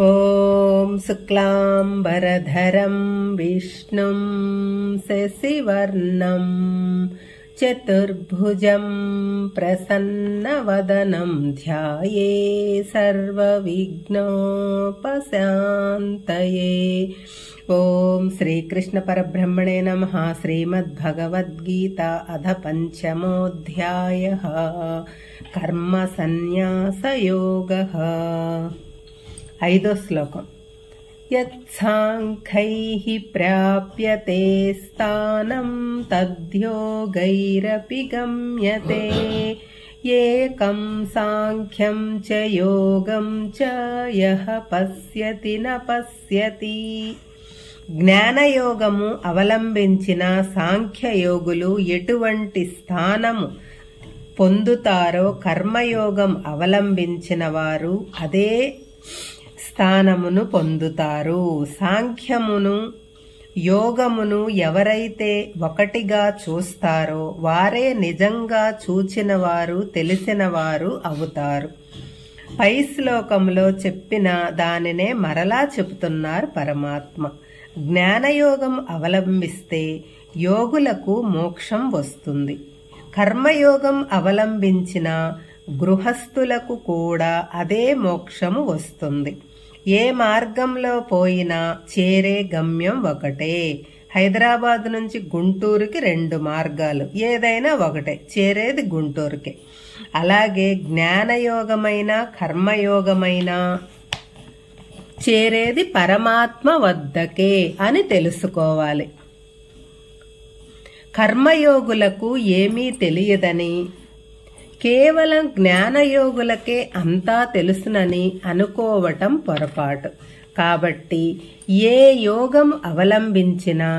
ఓం శుక్లాంబరధరం విష్ణుం శశివర్ణం చతుర్భుజం ప్రసన్నవదనం ధ్యాయే సర్వవిఘ్నోపశాంతయే. ఓం శ్రీకృష్ణ పరబ్రహ్మణే నమః. శ్రీమద్భగవద్గీత అథ పంచమోऽధ్యాయః. కర్మ సన్యాసయోగః. 5వ శ్లోకం. యత్సాంఖ్యైః ప్రాప్యతే స్థానం తద్యోగైరపి గమ్యతే. ఏకం సాంఖ్యం చ యోగం చ యః పశ్యతి న పశ్యతి. జ్ఞానయోగము అవలంబించిన సాంఖ్యయోగులు ఎటువంటి స్థానము పొందుతారో కర్మయోగం అవలంబించిన వారు అదే స్థానమును పొందుతారు. సాంఖ్యమును యోగమును ఎవరైతే ఒకటిగా చూస్తారో వారే నిజంగా చూచిన వారు, తెలిసిన వారు అవుతారు. పై శ్లోకంలో చెప్పిన దానినే మరలా చెబుతున్నారు పరమాత్మ. జ్ఞానయోగం అవలంబిస్తే యోగులకు మోక్షం వస్తుంది. కర్మయోగం అవలంబించిన గృహస్థులకు కూడా అదే మోక్షము వస్తుంది. ఏ మార్గంలో పోయినా చేరే గమ్యం ఒకటే. హైదరాబాద్ నుంచి గుంటూరుకి 2 మార్గాలు, ఏదైనా ఒకటే, చేరేది గుంటూరుకే. అలాగే జ్ఞానయోగమైన కర్మయోగమైన చేరేది పరమాత్మ వద్దకే అని తెలుసుకోవాలి. కర్మయోగులకు ఏమీ తెలియదని, కేవలం జ్ఞానయోగులకే అంతా తెలుసునని అనుకోవటం పొరపాటు. కాబట్టి ఏ యోగం అవలంబించినా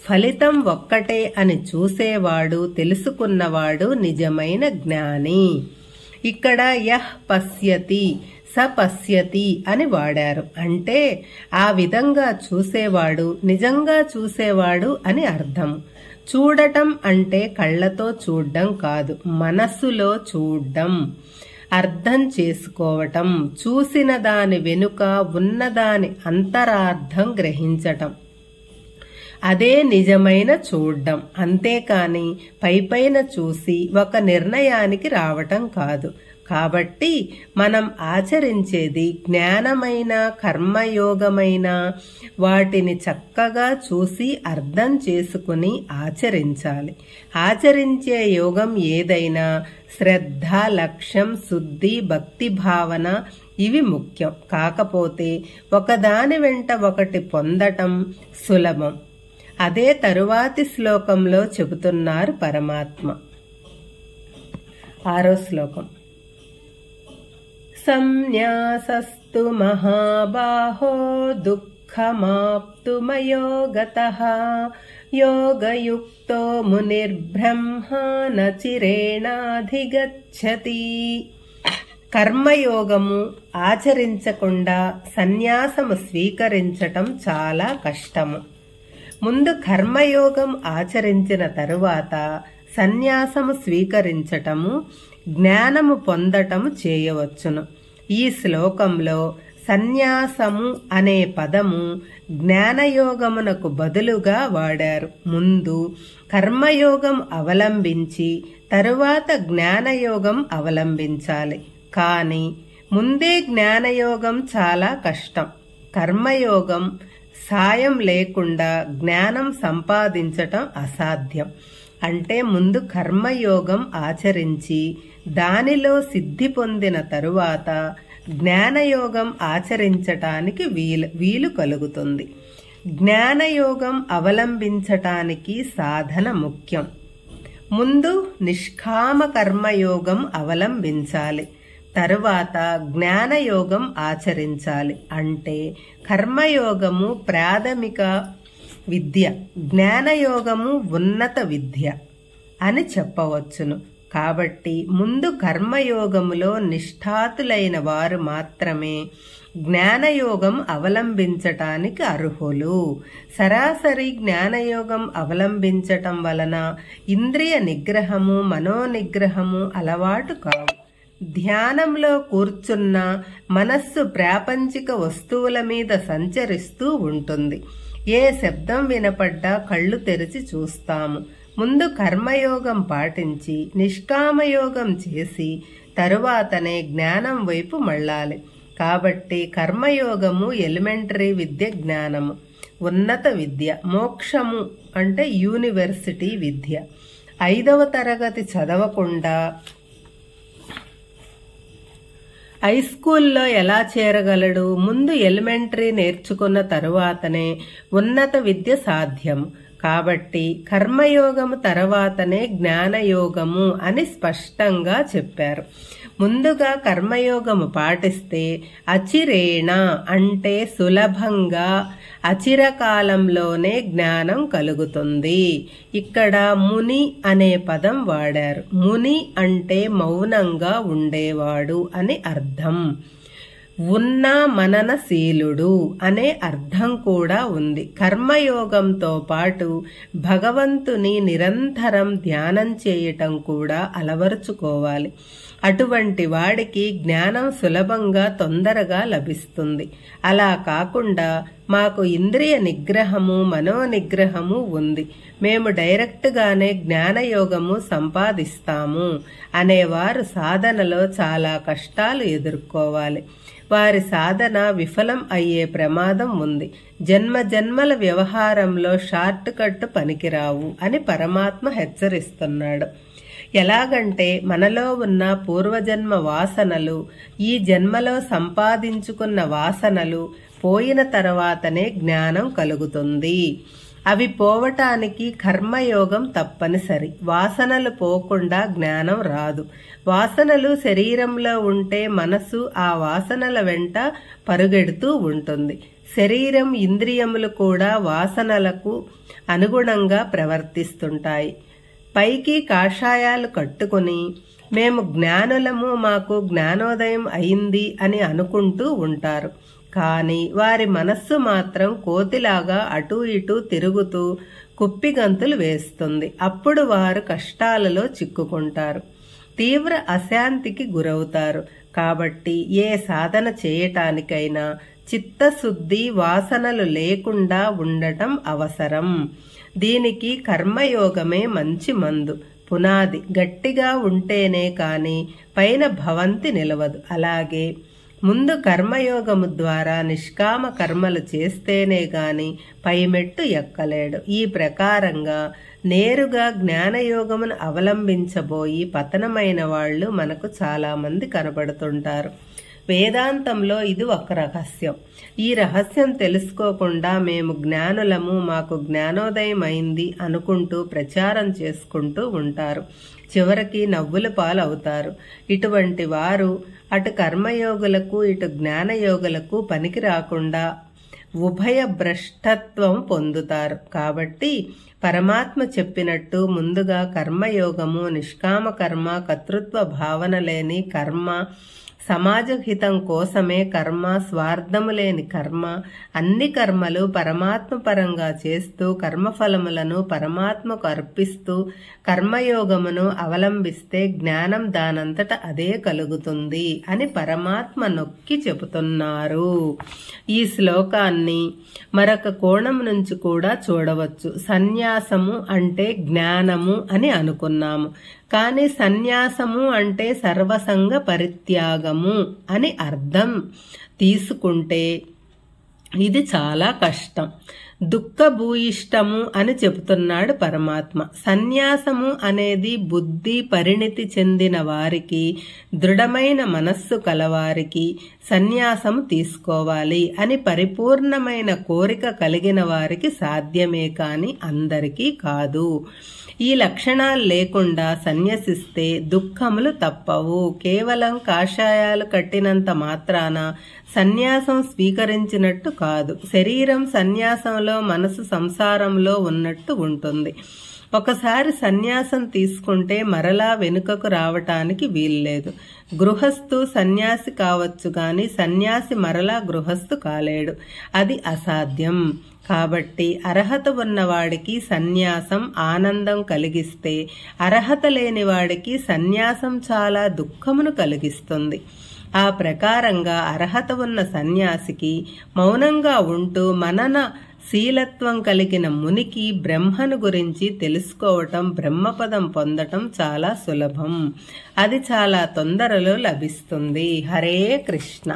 ఫలితం ఒక్కటే అని చూసేవాడు, తెలుసుకున్నవాడు నిజమైన జ్ఞాని. ఇక్కడ యః పశ్యతి స పశ్యతి అని వాడారు. అంటే ఆ విధంగా చూసేవాడు నిజంగా చూసేవాడు అని అర్థం. చూడటం అంటే కళ్ళతో చూడడం కాదు, మనస్సులో చూడడం, అర్థం చేసుకోవటం, చూసిన దాని వెనుక ఉన్నదాని అంతరార్థం గ్రహించటం. అదే నిజమైన చూడడం. అంతేకాని పైపైన చూసి ఒక నిర్ణయానికి రావటం కాదు. కాబట్టి మనం ఆచరించేది జ్ఞానమైన కర్మయోగమైన వాటిని చక్కగా చూసి అర్థం చేసుకుని ఆచరించాలి. ఆచరించే యోగం ఏదైనా శ్రద్ధ, లక్ష్యం, శుద్ధి, భక్తి భావన ఇవి ముఖ్యం. కాకపోతే ఒకదాని వెంట ఒకటి పొందటం సులభం. అదే తరువాతి శ్లోకంలో చెబుతున్నారు పరమాత్మ. 6వ శ్లోకం. సన్యాసస్తు మహాబాహో దుఃఖమాప్తుమయో గతః. యోగయుక్తో మునిర్బ్రహ్మ న చిరేణాధిగచ్చతి. కర్మయోగము ఆచరించకుండా సన్యాసము స్వీకరించటం చాలా కష్టము. ముందు కర్మయోగం ఆచరించిన తరువాత సన్యాసము స్వీకరించటము, జ్ఞానము పొందటము చేయవచ్చును. ఈ శ్లోకంలో సన్యాసము అనే పదము జ్ఞానయోగమునకు బదులుగా వాడారు. ముందు కర్మయోగం అవలంబించి తరువాత జ్ఞానయోగం అవలంబించాలి. కానీ ముందే జ్ఞానయోగం చాలా కష్టం. కర్మయోగం సాయం లేకుండా జ్ఞానం సంపాదించటం అసాధ్యం. అంటే ముందు కర్మయోగం ఆచరించి దానిలో సిద్ధి పొందిన తరువాత జ్ఞానయోగం ఆచరించటానికి వీలు కలుగుతుంది. జ్ఞానయోగం అవలంబించటానికి సాధన ముఖ్యం. ముందు నిష్కామ కర్మయోగం అవలంబించాలి, తరువాత జ్ఞానయోగం ఆచరించాలి. అంటే కర్మయోగము ప్రాథమిక విద్య, జ్ఞానయోగము ఉన్నత విద్య అని చెప్పవచ్చును. కాబట్టి ముందు కర్మయోగములో నిష్ఠాతులైన వారు మాత్రమే జ్ఞానయోగం అవలంబించటానికి అర్హులు. సరాసరి జ్ఞానయోగం అవలంబించటం వలన ఇంద్రియ నిగ్రహము, మనోనిగ్రహము అలవాటు కావు. ధ్యానంలో కూర్చున్న మనస్సు ప్రాపంచిక వస్తువుల మీద సంచరిస్తూ ఉంటుంది. ఏ శబ్దం వినపడ్డా కళ్ళు తెరిచి చూస్తాము. ముందు కర్మయోగం పాటించి నిష్కామయోగం చేసి తరువాతనే జ్ఞానం వైపు మళ్ళాలి. కాబట్టి కర్మయోగము ఎలిమెంటరీ విద్య, జ్ఞానము ఉన్నత విద్య. మోక్షము అంటే యూనివర్సిటీ విద్య. 5వ తరగతి చదవకుండా హైస్కూల్లో ఎలా చేరగలడు? ముందు ఎలిమెంటరీ నేర్చుకున్న తరువాతనే ఉన్నత విద్య సాధ్యం. కాబట్టి కర్మయోగము తర్వాతనే జ్ఞానయోగము అని స్పష్టంగా చెప్పారు. ముందుగా కర్మయోగము పాటిస్తే అచిరేణ అంటే సులభంగా అచిరకాలంలోనే జ్ఞానం కలుగుతుంది. ఇక్కడ ముని అనే పదం వాడారు. ముని అంటే మౌనంగా ఉండేవాడు అని అర్థం. ఉన్న మననశీలుడు అనే అర్థం కూడా ఉంది. కర్మయోగంతో పాటు భగవంతుని నిరంతరం ధ్యానం చేయటం కూడా అలవరుచుకోవాలి. అటువంటి వాడికి జ్ఞానం సులభంగా తొందరగా లభిస్తుంది. అలా కాకుండా మాకు ఇంద్రియ నిగ్రహము మనోనిగ్రహము ఉంది, మేము డైరెక్ట్గానే జ్ఞానయోగము సంపాదిస్తాము అనేవారు సాధనలో చాలా కష్టాలు ఎదుర్కోవాలి. వారి సాధన విఫలం అయ్యే ప్రమాదం ఉంది. జన్మజన్మల వ్యవహారంలో షార్ట్ కట్ పనికిరావు అని పరమాత్మ హెచ్చరిస్తున్నాడు. ఎలాగంటే మనలో ఉన్న పూర్వజన్మ వాసనలు, ఈ జన్మలో సంపాదించుకున్న వాసనలు పోయిన తర్వాతనే జ్ఞానం కలుగుతుంది. అవి పోవటానికి కర్మయోగం తప్పనిసరి. వాసనలు పోకుండా జ్ఞానం రాదు. వాసనలు శరీరంలో ఉంటే మనసు ఆ వాసనల వెంట పరుగెడుతూ ఉంటుంది. శరీరం, ఇంద్రియములు కూడా వాసనలకు అనుగుణంగా ప్రవర్తిస్తుంటాయి. పైకి కాషాయాలు కట్టుకుని మేము జ్ఞానులము, మాకు జ్ఞానోదయం అయింది అని అనుకుంటూ ఉంటారు. కానీ వారి మనస్సు మాత్రం కోతిలాగా అటూ ఇటూ తిరుగుతూ కుప్పిగంతులు వేస్తుంది. అప్పుడు వారు కష్టాలలో చిక్కుకుంటారు, తీవ్ర అశాంతికి గురవుతారు. కాబట్టి ఏ సాధన చేయటానికైనా చిత్తశుద్ధి, వాసనలు లేకుండా ఉండటం అవసరం. దీనికి కర్మయోగమే మంచి మందు, పునాది. గట్టిగా ఉంటేనే కాని పైన భవంతి నిలవదు. అలాగే ముందు కర్మయోగము ద్వారా నిష్కామ కర్మలు చేస్తేనే గాని పైమెట్టు ఎక్కలేడు. ఈ ప్రకారంగా నేరుగా జ్ఞానయోగమును అవలంబించబోయి పతనమైన వాళ్ళు మనకు చాలా మంది కనబడుతుంటారు. వేదాంతంలో ఇది ఒక రహస్యం. ఈ రహస్యం తెలుసుకోకుండా మేము జ్ఞానులము, మాకు జ్ఞానోదయం అయింది అనుకుంటూ ప్రచారం చేసుకుంటూ ఉంటారు. చివరికి నవ్వుల పాలవుతారు. ఇటువంటి వారు అటు కర్మయోగులకు ఇటు జ్ఞానయోగులకు పనికి రాకుండా ఉభయ భ్రష్టత్వం పొందుతారు. కాబట్టి పరమాత్మ చెప్పినట్టు ముందుగా కర్మయోగము, నిష్కామ కర్మ, కర్తృత్వ భావన లేని కర్మ, సమాజహితం కోసమే కర్మ, స్వార్థము లేని కర్మ, అన్ని కర్మలు పరమాత్మ పరంగా చేస్తూ కర్మఫలములను పరమాత్మకు అర్పిస్తూ కర్మయోగమును అవలంబిస్తే జ్ఞానం దానంతట అదే కలుగుతుంది అని పరమాత్మ నొక్కి చెబుతున్నారు. ఈ శ్లోకాన్ని మరొక కోణం నుంచి కూడా చూడవచ్చు. సన్యాసము అంటే జ్ఞానము అని అనుకున్నాము, కానీ సన్యాసము అంటే సర్వసంగ పరిత్యాగము అని అర్థం తీసుకుంటే ఇది చాలా కష్టం. దుఃఖభూయిష్టము అని చెబుతున్నాడు పరమాత్మ. సన్యాసము అనేది బుద్ధి పరిణితి చెందిన వారికి, దృఢమైన మనస్సు కలవారికి సన్యాసము తీసుకోవాలి అని పరిపూర్ణమైన కోరిక కలిగిన వారికి సాధ్యమే కాని అందరికీ కాదు. ఈ లక్షణాలు లేకుండా సన్యసిస్తే దుఃఖములు తప్పవు. కేవలం కాషాయాలు కట్టినంత మాత్రాన సన్యాసం స్వీకరించినట్టు కాదు. శరీరం సన్యాసంలో, మనసు సంసారంలో ఉన్నట్టు ఉంటుంది. ఒకసారి సన్యాసం తీసుకుంటే మరలా వెనుకకు రావటానికి వీల్లేదు. గృహస్థు సన్యాసి కావచ్చు గాని సన్యాసి మరలా గృహస్థు కాలేడు. అది అసాధ్యం. కాబట్టి అర్హత ఉన్నవాడికి సన్యాసం ఆనందం కలిగిస్తే అర్హత లేని వాడికి సన్యాసం చాలా దుఃఖమును కలిగిస్తుంది. ఆ ప్రకారంగా అర్హత ఉన్న సన్యాసికి మౌనంగా ఉంటూ మనన శీలత్వం కలిగిన మునికి బ్రహ్మను గురించి తెలుసుకోవటం, బ్రహ్మపదం పొందటం చాలా సులభం. అది చాలా తొందరలో లభిస్తుంది. హరే కృష్ణ.